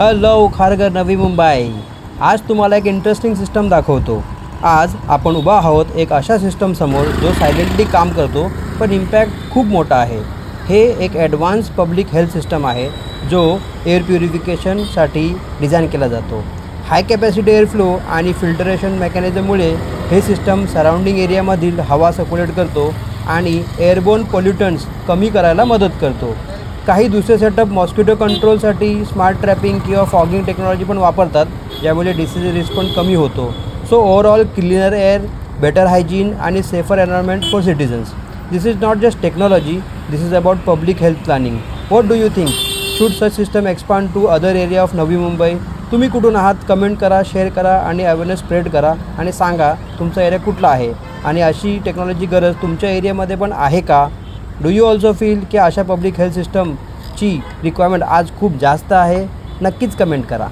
Hello Kharghar Navi Mumbai. आज तुम्हाला एक इंटरेस्टिंग सिस्टम दाखवतो. आज आपण उभा आहोत एक अशा सिस्टमसमोर जो सायलेंटली काम करतो पण इम्पॅक्ट खूप मोठा आहे. हे एक ॲडव्हान्स पब्लिक हेल्थ सिस्टम आहे जो एअर प्युरिफिकेशनसाठी डिझाईन केला जातो. हाय कॅपॅसिटी एअर फ्लो आणि फिल्टरेशन मेकॅनिझममुळे हे सिस्टम सराउंडिंग एरियामधील हवा सर्क्युलेट करतो आणि एअरबोर्न पोल्युटंट्स कमी करायला मदत करतो. काही दुसरे सेटअप मॉस्किटो कंट्रोलसाठी स्मार्ट ट्रॅपिंग किंवा फॉगिंग टेक्नॉलॉजी पण वापरतात, ज्यामुळे डिसीज रिस्क पण कमी होतो. So overall cleaner air, better hygiene आणि safer environment for citizens. This is not just technology, this is about public health planning. What do you think? Should such system expand to other area of Navi Mumbai? तुम्ही कुठून आहात? Comment करा, share करा आणि awareness spread करा आणि सांगा तुमचा एरिया कुठला आहे आणि अशी टेक्नॉलॉजी गरज तुमच्या एरियामध्ये पण आहे का? डू यू ऑल्सो फील की अशा पब्लिक हेल्थ सिस्टमची रिक्वायरमेंट आज खूप जास्त आहे? नक्कीच कमेंट करा.